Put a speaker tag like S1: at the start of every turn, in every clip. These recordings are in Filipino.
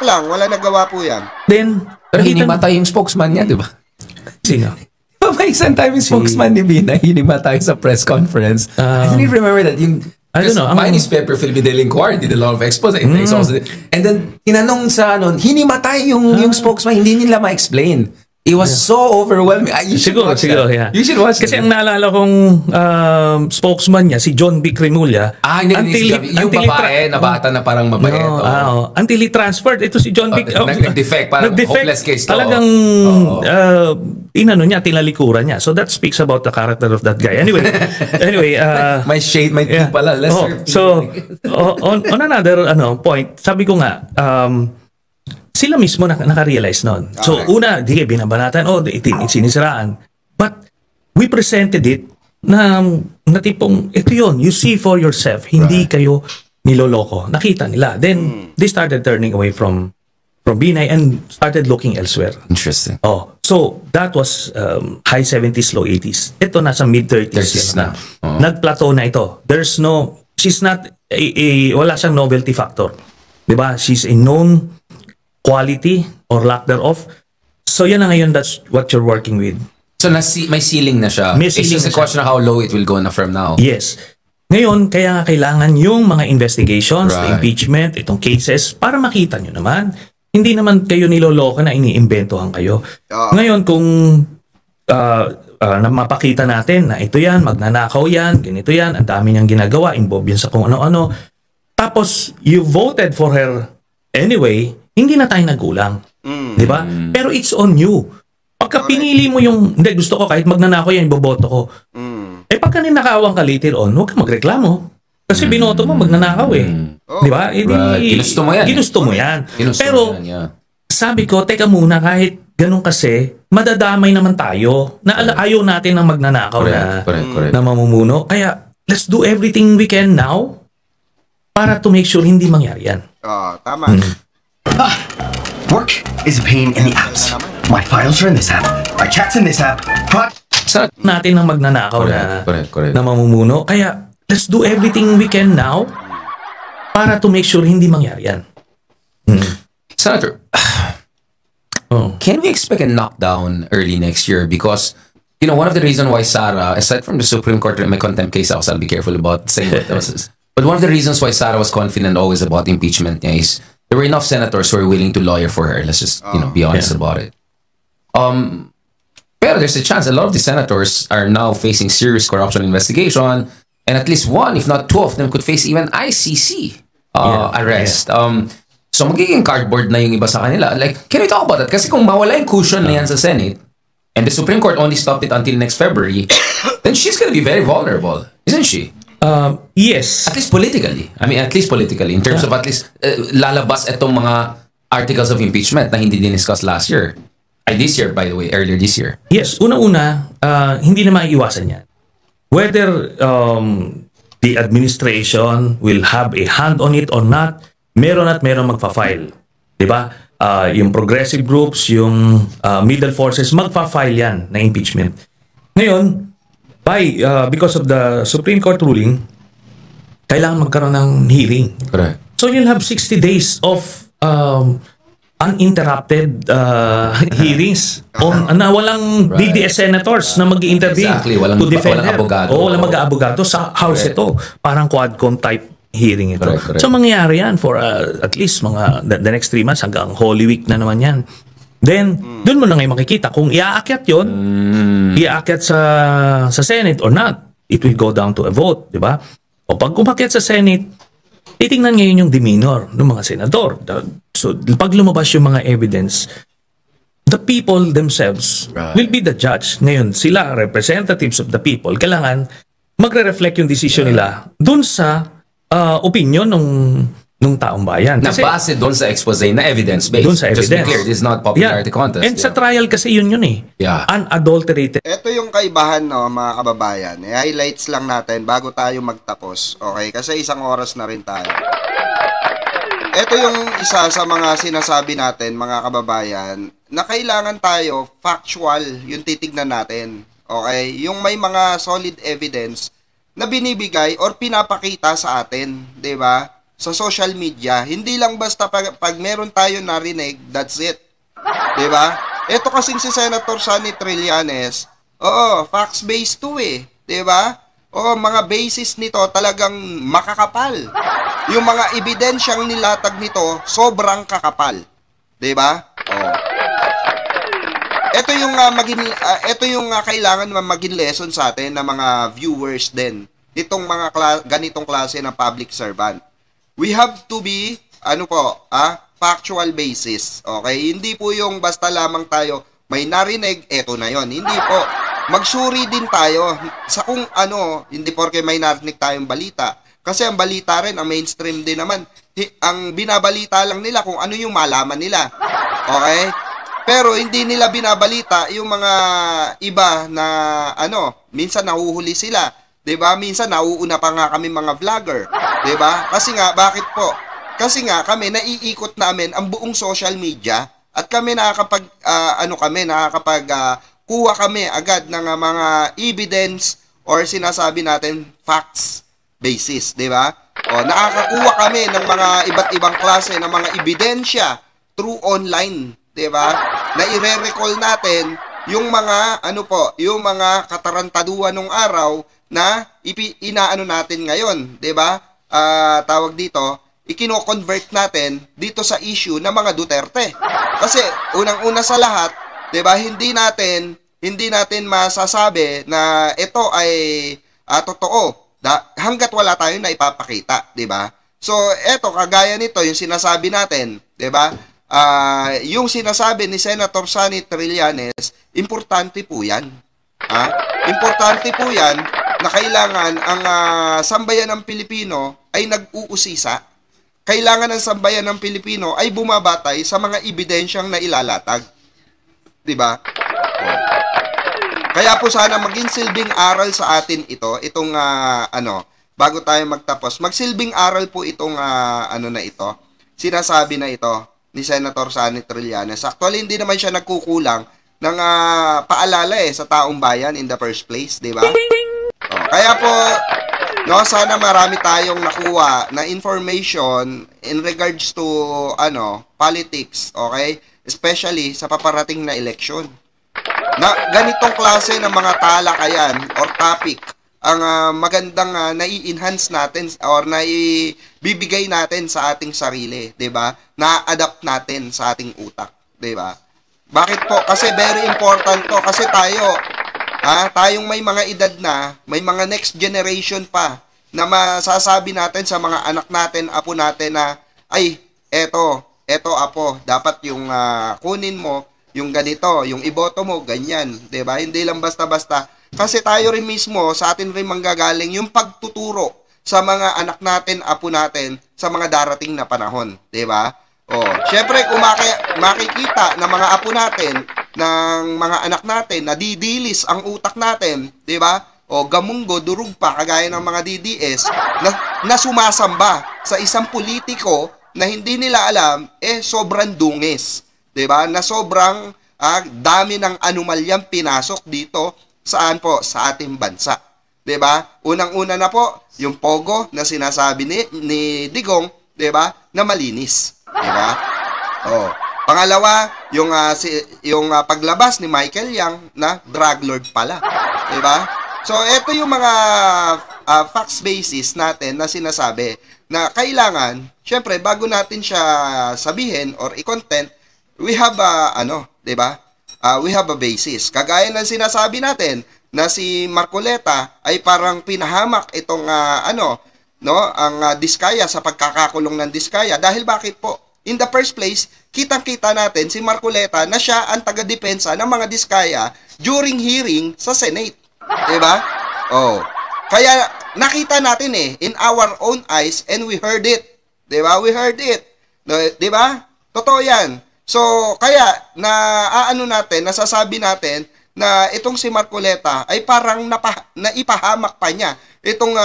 S1: lang, wala nagawa po yan.
S2: Then,
S3: pero hinimatay yung spokesman niya, di ba?
S2: Sino?
S3: May isang time yung spokesman ni Bina, hinimatay sa press conference. I don't even remember that.
S2: I don't know.
S3: Mine is Pepper Philippe Delinquart, did a lot of expose. And then, tinanong sa hinimatay yung spokesman, hindi nila ma-explain. It was so overwhelming.
S2: Siguro, yeah.
S3: You should watch
S2: Kasi ang naalala kong spokesman niya, si John B. Cremulla.
S3: Yung babae na bata na parang mabait.
S2: Until he transferred, ito si John B.
S3: Nag-defect, parang hopeless case to.
S2: Talagang, tinalikuran niya. So that speaks about the character of that guy. Anyway.
S3: May shade, may tea pala.
S2: So, on another point, sabi ko nga, sila mismo naka-realize nun. So, una, binabanatan, sinisiraan. But, we presented it na tipong, ito yun, you see for yourself, hindi kayo niloloko. Nakita nila. Then, they started turning away from Binay and started looking elsewhere.
S3: Interesting.
S2: So, that was high 70s, low 80s. Ito, nasa mid-30s na. Nag-plateau na ito. She's not, wala siyang novelty factor. Diba? She's a known quality or lack thereof. So yan na ngayon, that's what you're working with.
S3: So may ceiling na siya. It's just a question of how low it will go na from now.
S2: Yes. Ngayon, kaya nga kailangan yung mga investigations, the impeachment, itong cases, para makita nyo naman. Hindi naman kayo niloloko na iniimbentohan kayo. Ngayon, kung mapakita natin na ito yan, magnanakaw yan, ganito yan, ang dami niyang ginagawa, involved yan sa kung ano-ano. Tapos, you voted for her anyway, hindi na tayo nagulang. Di ba? Pero it's on you. Pagka pinili mo yung, hindi, gusto ko kahit magnanakaw yan, iboboto ko. Pagka ninakawang ka later on, huwag ka magreklamo. Kasi binoto mo, magnanakaw Di ba?
S3: Ginusto mo yan.
S2: Ginusto mo yan. Pero, sabi ko, teka muna, kahit ganun kasi, madadamay naman tayo na ayaw natin ng magnanakaw na mamumuno. Kaya, let's do everything we can now para to make sure hindi mangyari yan.
S1: Tama.
S4: Work is a pain in the apps. My files are in this app. My chat's in this app.
S2: Natin ng magnanakaw na mamumuno. Kaya, let's do everything we can now para to make sure hindi mangyari yan.
S3: Senator, can we expect a knockdown early next year? Because, one of the reasons why Sara, aside from the Supreme Court in my contempt case, I'll be careful about saying what that was. But one of the reasons why Sara was confident always about impeachment is there were enough senators who were willing to lawyer for her. Let's just be honest about it. Pero there's a chance a lot of the senators are now facing serious corruption investigation, and at least one, if not two of them, could face even ICC arrest. So magiging cardboard na yung iba sa kanila. Like, can we talk about that? Kasi kung mawala yung cushion na yan sa Senate, and the Supreme Court only stopped it until next February, then she's gonna be very vulnerable, isn't she?
S2: Yes.
S3: At least politically. I mean, at least politically. In terms of at least lalabas itong mga articles of impeachment na hindi din-discuss last year. This year, by the way. Earlier this year.
S2: Yes. Una-una, hindi na maiiwasan yan. Whether the administration will have a hand on it or not, meron magpa-file. Diba? Yung progressive groups, yung middle forces, magpa-file yan na impeachment. Ngayon, because of the Supreme Court ruling, kailangan magkaroon ng hearing.
S3: Correct.
S2: So you'll have 60 days of uninterrupted hearings na walang DDS senators na mag-i-intervene.
S3: Exactly. Walang abogado.
S2: Walang mag-abogado sa House ito. Parang quadcom type hearing ito.
S3: Correct.
S2: So mangyayari yan for at least the next 3 months hanggang Holy Week na naman yan. Then, doon mo na ngayon makikita kung iaakyat yun, iaakyat sa Senate or not, it will go down to a vote, di ba? O pag umakyat sa Senate, titingnan ngayon yung demeanor ng mga senador. So, pag lumabas yung mga evidence, the people themselves will be the judge. Ngayon, sila, representatives of the people, kailangan magre-reflect yung decision nila dun sa opinion nung taong bayan.
S3: Kasi, na base doon sa expose na evidence-based.
S2: Doon sa evidence.
S3: Just be clear, this is not popularity contest.
S2: And sa trial kasi yun eh. Unadulterated.
S1: Ito yung kaibahan, mga kababayan. Highlights lang natin bago tayo magtapos. Okay? Kasi 1 oras na rin tayo. Ito yung isa sa mga sinasabi natin, mga kababayan, na kailangan tayo, factual, yung titignan natin. Okay? Yung may mga solid evidence na binibigay or pinapakita sa atin, 'di ba? sa social media, hindi lang basta pag meron tayo narinig, that's it. 'Di ba? Ito kasing si Senator Sonny Trillanes, facts-based to eh. 'Di ba? Mga basis nito talagang makakapal. Yung mga ebidensyang nilatag nito, sobrang kakapal. 'Di ba? Ito yung kailangan maging lesson sa atin ng mga viewers din. Itong mga ganitong klase ng public servant. We have to be factual basis. Okay? Hindi po yung basta lamang tayo may narinig, eto na yon. Hindi po. Magsuri din tayo sa kung hindi porke may narinig tayong balita. Kasi ang balita rin, ang mainstream din naman, ang binabalita lang nila kung ano yung malaman nila. Okay? Pero hindi nila binabalita yung mga iba na minsan nahuhuli sila. 'Di ba? Minsan nauuna pa nga kami mga vlogger, 'di ba? Kasi nga bakit po? Kasi nga kami naiikot namin ang buong social media at kami kuha kami agad ng mga evidence or sinasabi natin facts basis, 'di ba? Nakakakuha kami ng mga iba't ibang klase ng mga ebidensya through online, 'di ba? Na ire-recall natin yung mga yung mga katarantaduhan ng araw na inaano natin ngayon, 'di ba? Tawag dito, ikino-convert natin dito sa issue ng mga Duterte. Kasi unang-una sa lahat, 'di ba, hindi natin masasabi na ito ay totoo hangga't wala tayong naipapakita, 'di ba? So, eto kagaya nito yung sinasabi natin, 'di ba? Yung sinasabi ni Senator Sonny Trillanes, importante po 'yan. Importante po 'yan na kailangan ang sambayan ng Pilipino ay nag-uusisa. Kailangan ng sambayan ng Pilipino ay bumabatay sa mga ebidensyang nailalatag. 'Di ba? Kaya po sana maging silbing aral sa atin itong bago tayo magtapos. Magsilbing aral po itong sinasabi na ito ni Senator Sonny Trillanes. Actually, hindi naman siya nagkukulang ng paalala sa taong bayan in the first place, 'di ba? Kaya po, sana marami tayong nakuha na information in regards to politics, okay? Especially sa paparating na eleksyon. Na ganitong klase ng mga talakayan or topic ang magandang nai-enhance natin or naibibigay natin sa ating sarili, 'di ba? Na-adapt natin sa ating utak, 'di ba? Bakit po? Kasi very important to kasi tayong may mga edad na, may mga next generation pa na masasabi natin sa mga anak natin, apo natin na, ay, eto apo, dapat yung kunin mo, yung ganito, yung iboto mo, ganyan, 'di ba? Hindi lang basta-basta. Kasi tayo rin mismo, sa atin rin manggagaling yung pagtuturo sa mga anak natin, apo natin, sa mga darating na panahon, 'di ba? Syempre kung makikita ng mga apo natin, ng mga anak natin na didilis ang utak natin, 'di ba? Gamunggo, durug pa kagaya ng mga DDS na sumasamba sa isang politiko na hindi nila alam sobrang dungis, 'di ba? Na sobrang dami ng anomalyang pinasok dito saan po sa ating bansa, 'di ba? Unang-una na po yung pogo na sinasabi ni Digong, 'di ba? Na malinis, 'di ba? Pangalawa, yung paglabas ni Michael Yang na drug lord pala, 'di ba? So ito yung mga facts basis natin na sinasabi na kailangan, syempre bago natin siya sabihin or i-content, we have 'di ba? We have a basis. Kagaya ng sinasabi natin na si Marcoleta ay parang pinahamak itong ang Diskaya sa pagkakakulong ng Diskaya dahil bakit po? In the first place, kitang-kita natin si Marcoleta na siya ang taga-depensa ng mga Diskaya during hearing sa Senate. Diba? Kaya nakita natin in our own eyes and we heard it. Diba? We heard it. Diba? Totoo yan. So, kaya nasasabi natin na itong si Marcoleta ay parang naipahamak pa niya itong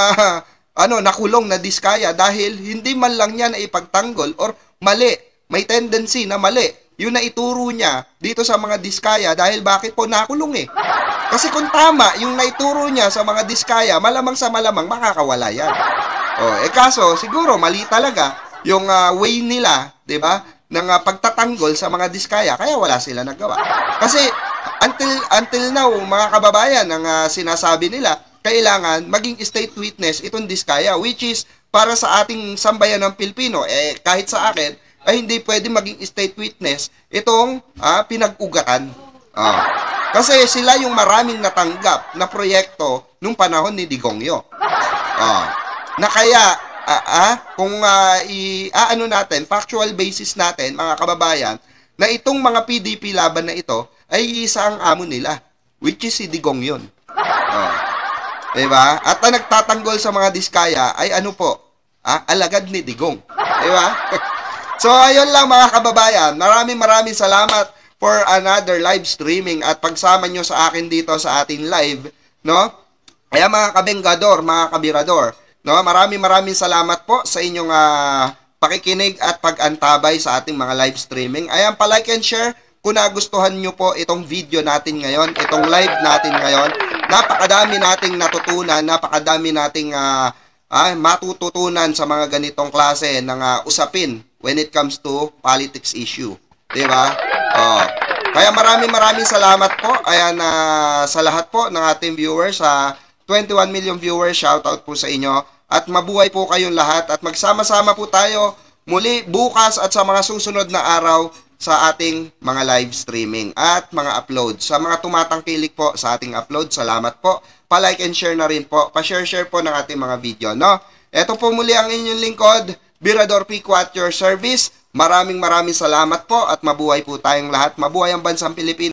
S1: nakulong na Diskaya dahil hindi man lang niya naipagtanggol or mali, may tendency na mali yung naituro niya dito sa mga Diskaya dahil bakit po nakulong Kasi kung tama yung naituro niya sa mga Diskaya, malamang sa malamang makakawala yan. Kaso, siguro, mali talaga yung way nila, di ba, ng pagtatanggol sa mga diskaya, kaya wala sila nagawa. Kasi, until now, mga kababayan, ang sinasabi nila, kailangan maging state witness itong diskaya, which is, para sa ating sambayan ng Pilipino, kahit sa akin, ay hindi pwede maging state witness itong pinag-ugatan. Kasi sila yung maraming natanggap na proyekto nung panahon ni Digongyo. Na kaya, kung ano natin, factual basis natin, mga kababayan, na itong mga PDP laban na ito ay isa ang amo nila, which is si Digongyo. Diba? At ang nagtatanggol sa mga diskaya ay ano po? Alagad ni Digong. Diba? So, ayun lang mga kababayan. Maraming salamat for another live streaming at pagsama nyo sa akin dito sa ating live, no? Kaya mga kabenggador, mga kabirador, no? Maraming salamat po sa inyong pakikinig at pag-antabay sa ating mga live streaming. Ayan, pa-like and share kung nagustuhan nyo po itong video natin ngayon, itong live natin ngayon. Napakadami nating natutunan, napakadami nating matututunan sa mga ganitong klase ng usapin when it comes to politics issue. Diba? Kaya maraming salamat po. Ayan, sa lahat po ng ating viewers, 21 million viewers, shoutout po sa inyo. At mabuhay po kayong lahat at magsama-sama po tayo muli bukas at sa mga susunod na araw sa ating mga live streaming at mga upload. Sa mga tumatangkilik po sa ating upload, salamat po. Pa-like and share na rin po. Pa-share po ng ating mga video, no? Ito po muli ang inyong lingkod, Birador Pico at your service. Maraming salamat po at mabuhay po tayong lahat. Mabuhay ang bansang Pilipinas.